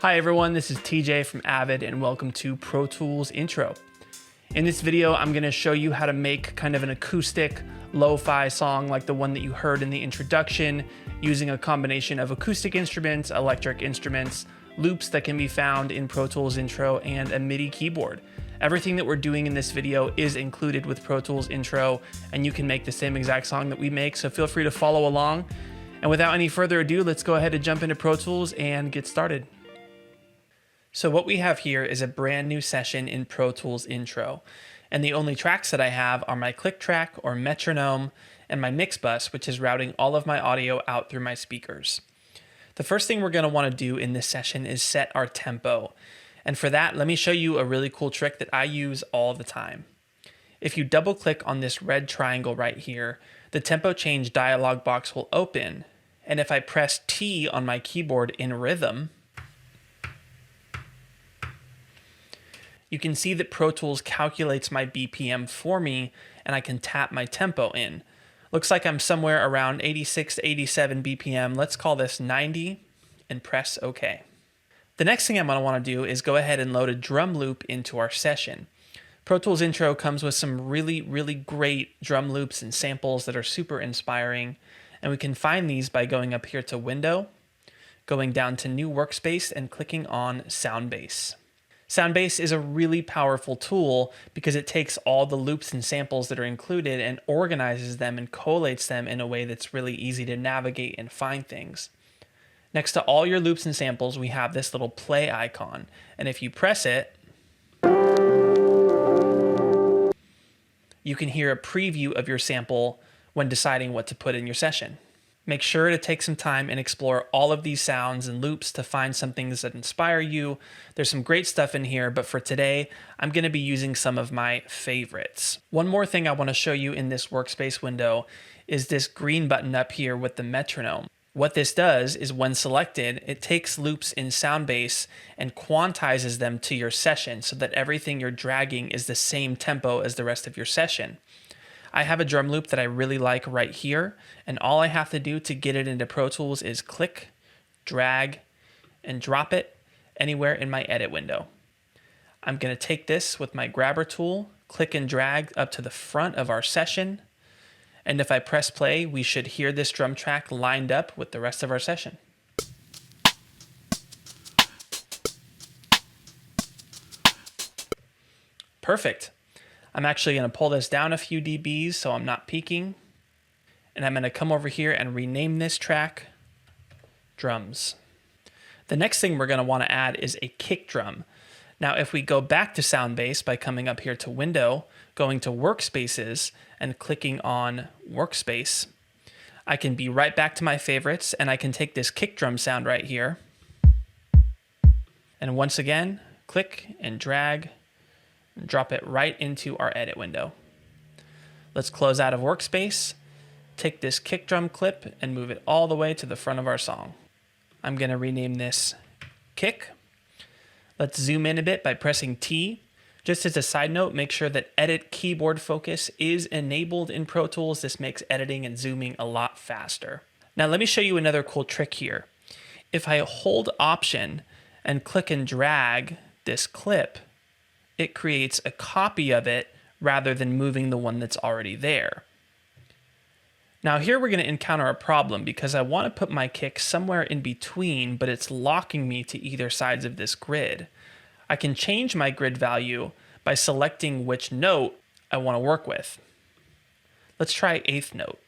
Hi everyone, this is TJ from AVID and welcome to Pro Tools Intro. In this video, I'm going to show you how to make kind of an acoustic lo-fi song like the one that you heard in the introduction, using a combination of acoustic instruments, electric instruments, loops that can be found in Pro Tools Intro, and a MIDI keyboard. Everything that we're doing in this video is included with Pro Tools Intro, and you can make the same exact song that we make, so feel free to follow along. And without any further ado, let's go ahead and jump into Pro Tools and get started. So what we have here is a brand new session in Pro Tools Intro, and the only tracks that I have are my click track or metronome and my mix bus, which is routing all of my audio out through my speakers. The first thing we're going to want to do in this session is set our tempo, and for that, let me show you a really cool trick that I use all the time. If you double click on this red triangle right here, the tempo change dialog box will open, and if I press T on my keyboard in rhythm, you can see that Pro Tools calculates my BPM for me, and I can tap my tempo in. Looks like I'm somewhere around 86 to 87 BPM. Let's call this 90 and press OK. The next thing I'm going to want to do is go ahead and load a drum loop into our session. Pro Tools Intro comes with some really great drum loops and samples that are super inspiring, and we can find these by going up here to Window, going down to New Workspace, and clicking on Soundbase. Soundbase is a really powerful tool because it takes all the loops and samples that are included and organizes them and collates them in a way that's really easy to navigate and find things. Next to all your loops and samples, we have this little play icon, and if you press it, you can hear a preview of your sample when deciding what to put in your session. Make sure to take some time and explore all of these sounds and loops to find some things that inspire you. There's some great stuff in here, but for today, I'm going to be using some of my favorites. One more thing I want to show you in this workspace window is this green button up here with the metronome. What this does is when selected, it takes loops in Soundbase and quantizes them to your session so that everything you're dragging is the same tempo as the rest of your session. I have a drum loop that I really like right here, and all I have to do to get it into Pro Tools is click, drag, and drop it anywhere in my edit window. I'm going to take this with my grabber tool, click and drag up to the front of our session, and if I press play, we should hear this drum track lined up with the rest of our session. Perfect. I'm actually going to pull this down a few dBs so I'm not peaking. And I'm going to come over here and rename this track Drums. The next thing we're going to want to add is a kick drum. Now, if we go back to Soundbase by coming up here to Window, going to Workspaces, and clicking on Workspace, I can be right back to my favorites, and I can take this kick drum sound right here. And once again, click and drag, drop it right into our edit window. Let's close out of Workspace, take this kick drum clip and move it all the way to the front of our song. I'm going to rename this Kick. Let's zoom in a bit by pressing T. Just as a side note, make sure that Edit Keyboard Focus is enabled in Pro Tools. This makes editing and zooming a lot faster. Now let me show you another cool trick here. If I hold Option and click and drag this clip, it creates a copy of it rather than moving the one that's already there. Now here we're going to encounter a problem because I want to put my kick somewhere in between, but it's locking me to either sides of this grid. I can change my grid value by selecting which note I want to work with. Let's try 8th note.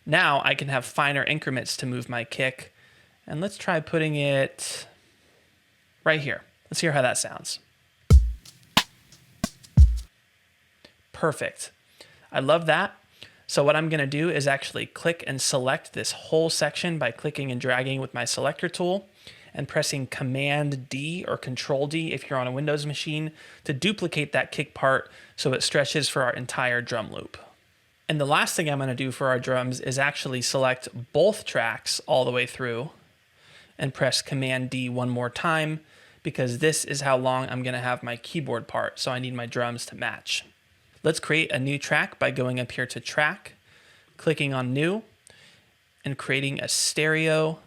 Now I can have finer increments to move my kick, and let's try putting it right here. Let's hear how that sounds. Perfect. I love that. So what I'm going to do is actually click and select this whole section by clicking and dragging with my selector tool and pressing Command D or Control D if you're on a Windows machine to duplicate that kick part so it stretches for our entire drum loop. And the last thing I'm going to do for our drums is actually select both tracks all the way through and press Command D one more time because this is how long I'm going to have my keyboard part, so I need my drums to match. Let's create a new track by going up here to Track, clicking on New, and creating a stereo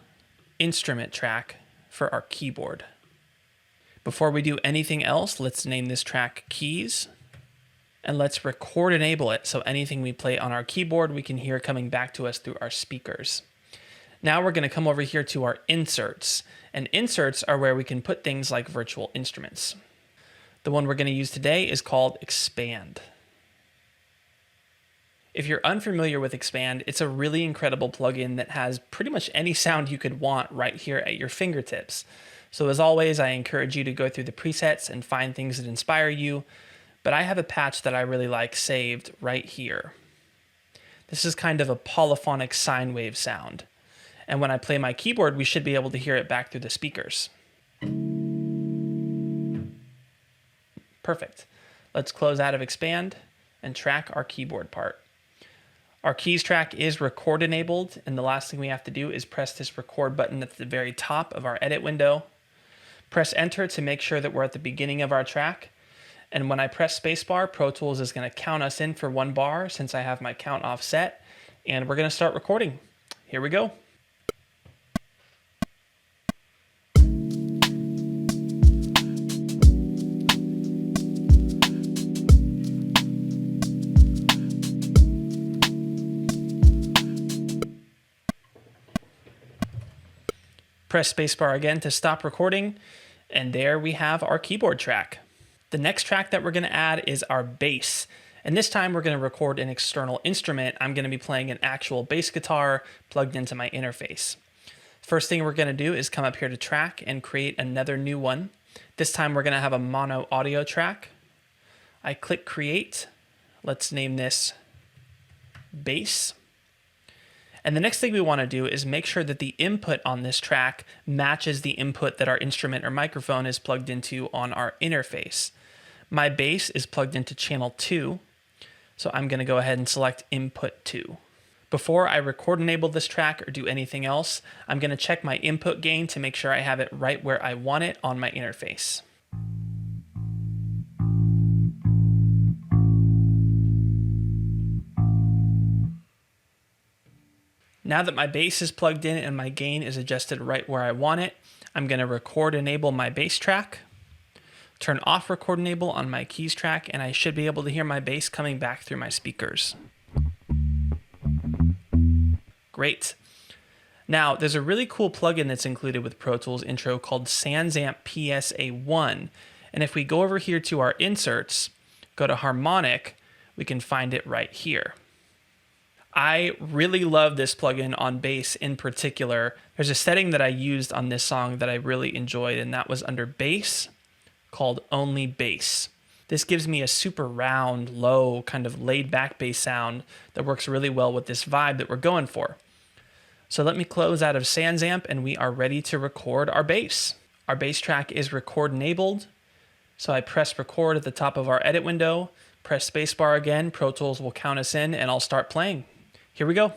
instrument track for our keyboard. Before we do anything else, let's name this track Keys, and let's record enable it so anything we play on our keyboard we can hear coming back to us through our speakers. Now we're going to come over here to our inserts, and inserts are where we can put things like virtual instruments. The one we're going to use today is called Expand. If you're unfamiliar with Expand, it's a really incredible plugin that has pretty much any sound you could want right here at your fingertips. So as always, I encourage you to go through the presets and find things that inspire you, but I have a patch that I really like saved right here. This is kind of a polyphonic sine wave sound, and when I play my keyboard, we should be able to hear it back through the speakers. Perfect. Let's close out of Expand and track our keyboard part. Our keys track is record enabled, and the last thing we have to do is press this record button at the very top of our edit window. Press enter to make sure that we're at the beginning of our track. And when I press spacebar, Pro Tools is going to count us in for 1 bar since I have my count offset. And we're going to start recording. Here we go. Press spacebar again to stop recording, and there we have our keyboard track. The next track that we're going to add is our bass, and this time we're going to record an external instrument. I'm going to be playing an actual bass guitar plugged into my interface. First thing we're going to do is come up here to track and create another new one. This time we're going to have a mono audio track. I click create. Let's name this bass. And the next thing we want to do is make sure that the input on this track matches the input that our instrument or microphone is plugged into on our interface. My bass is plugged into channel 2, so I'm going to go ahead and select input 2. Before I record enable this track or do anything else, I'm going to check my input gain to make sure I have it right where I want it on my interface. Now that my bass is plugged in and my gain is adjusted right where I want it, I'm going to record enable my bass track, turn off record enable on my keys track, and I should be able to hear my bass coming back through my speakers. Great. Now, there's a really cool plugin that's included with Pro Tools Intro called SansAmp PSA1, and if we go over here to our inserts, go to harmonic, we can find it right here. I really love this plugin on bass in particular. There's a setting that I used on this song that I really enjoyed, and that was under bass, called Only Bass. This gives me a super round, low, kind of laid-back bass sound that works really well with this vibe that we're going for. So let me close out of SansAmp, and we are ready to record our bass. Our bass track is record enabled, so I press record at the top of our edit window, press spacebar again, Pro Tools will count us in, and I'll start playing. Here we go.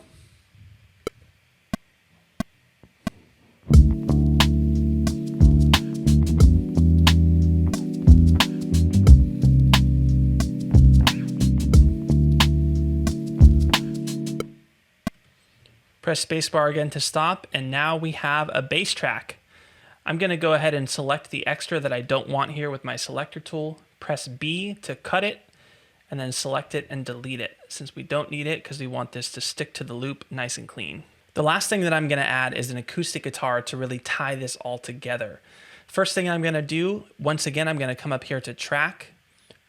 Press spacebar again to stop, and now we have a bass track. I'm going to go ahead and select the extra that I don't want here with my selector tool, press B to cut it, and then select it and delete it, since we don't need it because we want this to stick to the loop nice and clean. The last thing that I'm going to add is an acoustic guitar to really tie this all together. First thing I'm going to do, once again, I'm going to come up here to track,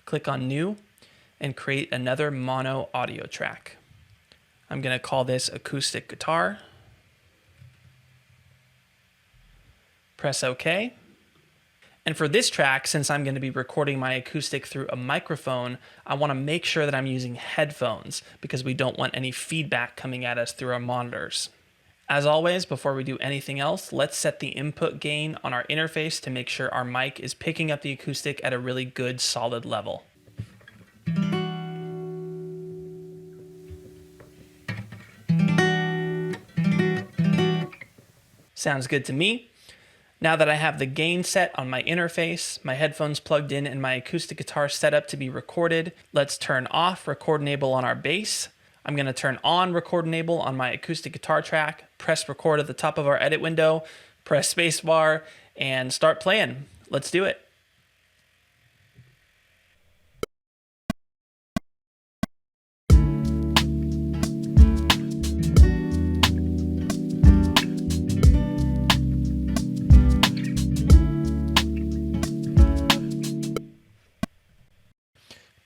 click on new, and create another mono audio track. I'm going to call this acoustic guitar. Press OK. And for this track, since I'm going to be recording my acoustic through a microphone, I want to make sure that I'm using headphones because we don't want any feedback coming at us through our monitors. As always, before we do anything else, let's set the input gain on our interface to make sure our mic is picking up the acoustic at a really good, solid level. Sounds good to me. Now that I have the gain set on my interface, my headphones plugged in, and my acoustic guitar set up to be recorded, let's turn off record enable on our bass. I'm going to turn on record enable on my acoustic guitar track, press record at the top of our edit window, press spacebar, and start playing. Let's do it.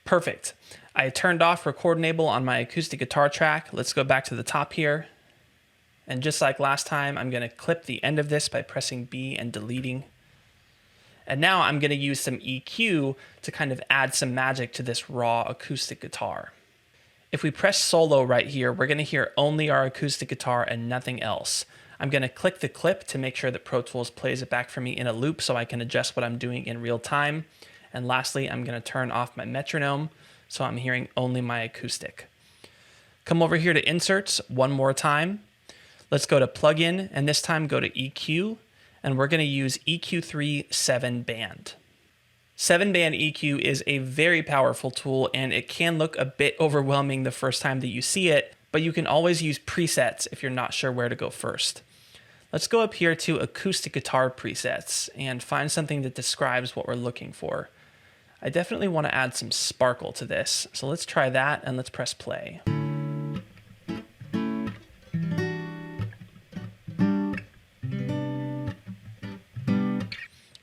Perfect. I turned off record enable on my acoustic guitar track. Let's go back to the top here. And just like last time, I'm going to clip the end of this by pressing B and deleting. And now I'm going to use some EQ to kind of add some magic to this raw acoustic guitar. If we press solo right here, we're going to hear only our acoustic guitar and nothing else. I'm going to click the clip to make sure that Pro Tools plays it back for me in a loop so I can adjust what I'm doing in real time. And lastly, I'm going to turn off my metronome so I'm hearing only my acoustic. Come over here to inserts one more time. Let's go to plugin, and this time go to EQ, and we're going to use EQ3 7-band. 7-band EQ is a very powerful tool, and it can look a bit overwhelming the first time that you see it, but you can always use presets if you're not sure where to go first. Let's go up here to acoustic guitar presets and find something that describes what we're looking for. I definitely want to add some sparkle to this, so let's try that and let's press play.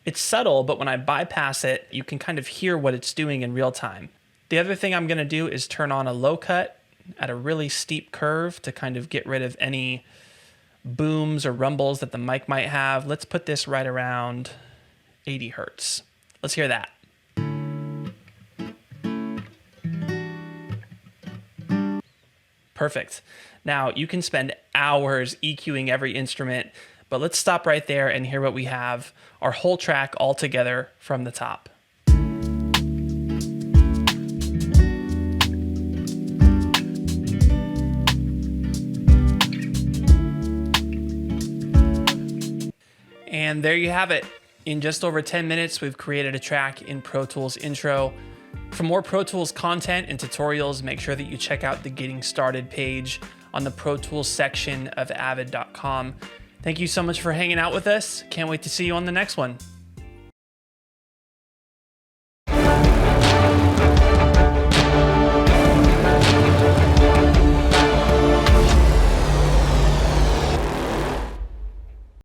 It's subtle, but when I bypass it, you can kind of hear what it's doing in real time. The other thing I'm going to do is turn on a low cut at a really steep curve to kind of get rid of any booms or rumbles that the mic might have. Let's put this right around 80 Hertz. Let's hear that. Perfect. Now you can spend hours EQing every instrument, but let's stop right there and hear what we have, our whole track all together from the top. And there you have it. In just over 10 minutes, we've created a track in Pro Tools Intro. For more Pro Tools content and tutorials, make sure that you check out the Getting Started page on the Pro Tools section of avid.com. Thank you so much for hanging out with us. Can't wait to see you on the next one.